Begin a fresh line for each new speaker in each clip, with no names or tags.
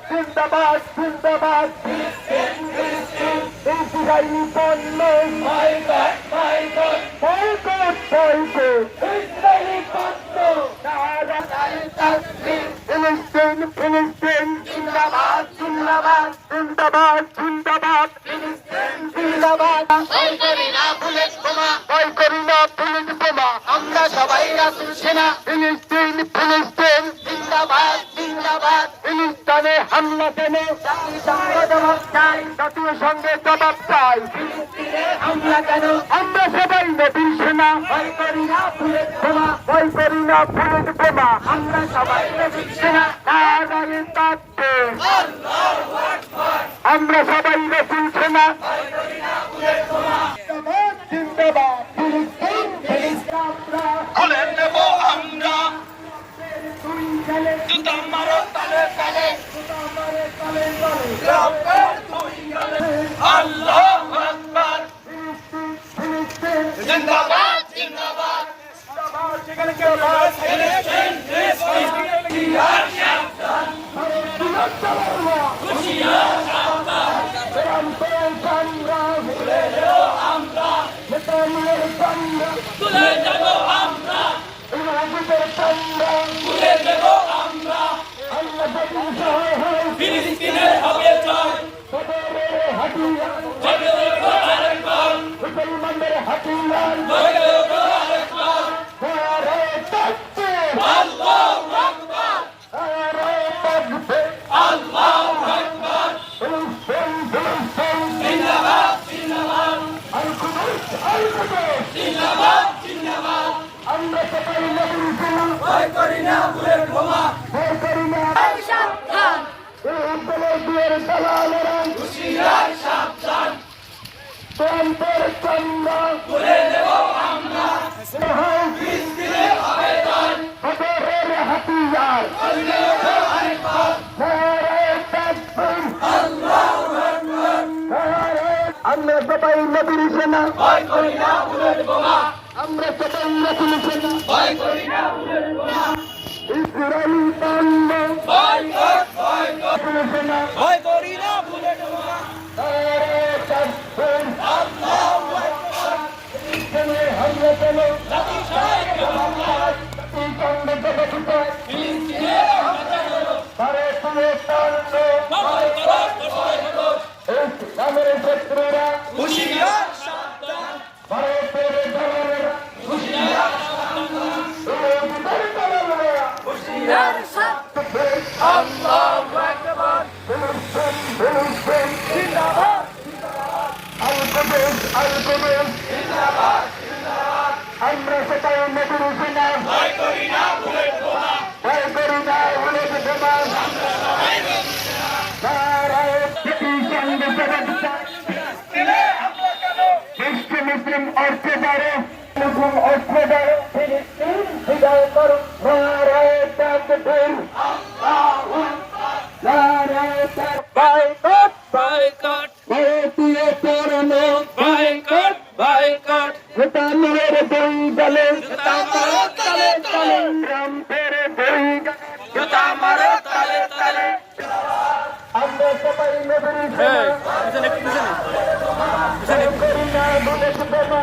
জিন্দাবাদ জিন্দাবাদ ইসরায়েলি পণ্য বয়কট ইসরায়েলি পণ্য ফিলিস্তিন ফিলিস্তিন জিন্দাবাদ জিন্দাবাদ জিন্দাবাদ জিন্দাবাদ ফিলিস্তিন জিন্দাবাদ ভয় করি না বুলেট বোমা ভয় করি না বুলেট বোমা আমরা সবাই রাসূল সেনা ফিলিস্তিন ফিলিস্তিন জিন্দাবাদ জিন্দাবাদ ফিলিস্তিনে হামলা কেন জবাব চাই জাতীয় সঙ্গে জবাব চাই ফিলিস্তিনে হামলা কেন আমরা সবাই নবীর সেনা ভয় করি না বুলেট বোমা ভয় করি না বুলেট বোমা আমরা সবাই নবীর সেনা নারায়ে তাকবীর আল্লাহু আকবার আমরা সবাই রাসূল সেনা ভয় করি না বুলেট বোমা জিন্দাবাদ ফিলিস্তিন ফিলিস্তিন খুলে নেব আমরা জুতা মারো তালে তালে জুতা মারো তালে তালে রবের দুই গালে আল্লাহু আকবার ফিলিস্তিন জিন্দাবাদ জিন্দাবাদ জিন্দাবাদ সেখানে কেউ নয় ফিলিস্তিন ফিলিস্তিন জিহাদ সাবধান হুশিয়ার সাবধান রামপের সংগ্রাম ভুলে যাও আমরা নেতামের সংগ্রাম ভুলে যাবো আমরা ইমামদের সংগ্রাম ভুলে যাবো আমরা আল্লাহ ফিলিস্তিনের হবে জয় সদরের হাতিয়ার জয় আরেকবার মুসলমানদের হাতিয়ার জয় আরেকবার নারে তাকবীর আল্লাহু আকবার নারে তাকবীর আল্লাহু আকবার ফিলিস্তিন ফিলিস্তিন জিন্দাবাদ জিন্দাবাদ আল কুদস জিন্দাবাদ জিন্দাবাদ আমরা সবাই নবীর সেনা ভয় করি না বুলেট বোমা ভয় করি না সাবধান দুয়ের দালালেরা হুশিয়ার সাবধান প্রান্তের চন্দ্র ভুলে দেব আমরা ফিলিস্তিনে হবে জয় সদরের হাতিয়ার আল্লাহু আকবার নারে তাকবীর আল্লাহু আকবার আমরা সবাই নবীর সেনা ভয় করি না বুলেট বোমা আমরা সবাই রাসূল সেনা ভয় করি না বুলেট বোমা ইসরায়েলি পণ্য বয়কট সেনা ভয় করি না বুলেট বোমা নারে তাকবীর আল্লাহু আকবার ফিলিস্তিনে হামলা কেন জাতিসংঘে জবাব চাই জাতিসংঘে জবাব চাই ফিলিস্তিনে হামলা কেন ভারতীয় পণ্য বয়কট ইসলামের শত্রুরা হুশিয়ার সাবধান ভারতের দালালেরা হুশিয়ার সাবধান ইহুদিদের দালালেরা হুশিয়ার সাবধান আল্লাহু আকবার ফিলিস্তিন ফিলিস্তিন জিন্দাবাদ জিন্দাবাদ আল কুদস জিন্দাবাদ জিন্দাবাদ আমরা সবাই নবীর সেনা ভয় করি না বুলেট বোমা ভয় করি না বুলেট বোমা আমরা সবাই নবীর সেনা নারায়ে জাতিসংঘ জবাব চাই ফিলিস্তিনে হামলা কেন বিশ্ব মুসলিম অর্থে দাঁড়ো মুসলিম অর্থে দাঁড়ো ফিলিস্তিন বিদায় করো নারায়ে তাকবীর আল্লাহু আকবার নারায়ে তাকবীর বয়কট ভারতীয় পণ্য বয়কট বয়কট নেতামের দুই গালে জুতা মারো তালে তালে রামপের দুই গালে জুতা মারো তালে তালে আমরা সবাই নবীর সেনা পিছনে করি না বুলেট বোমা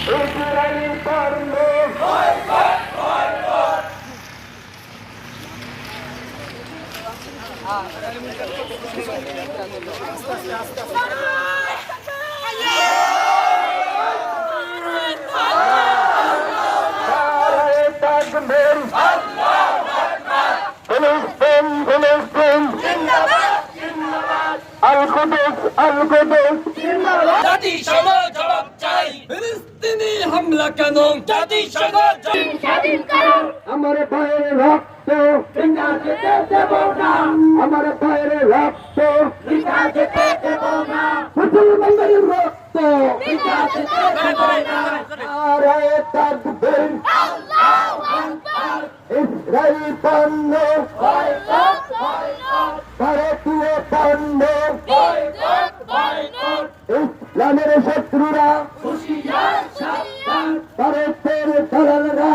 ইসরায়েলি পণ্য বয়কট বয়কট নারায়ে তাকবীর আল্লাহু আকবার ফিলিস্তিন ফিলিস্তিন জিন্দাবাদ জিন্দাবাদ আল কুদস জিন্দাবাদ
জাতিসংঘ জবাব চাই ফিলিস্তিনি হামলা কেন জাতিসংঘ
স্বাধীন করো
আমার ভাইয়ের রক্ত
বিনা যেতে দেব না
আমার ভাইয়ের রক্ত
বিনা যেতে দেব না
মুসলমানদের রক্ত
বিনা যেতে দেব না
নারায়ে তাকবীর
আল্লাহু আকবার
ইসরায়েলি পণ্য
বয়কট বয়কট
ভারতীয় পণ্য
বয়কট বয়কট
ইসলামের শত্রুরা
হুশিয়ার সাবধান
ভারতের দালালেরা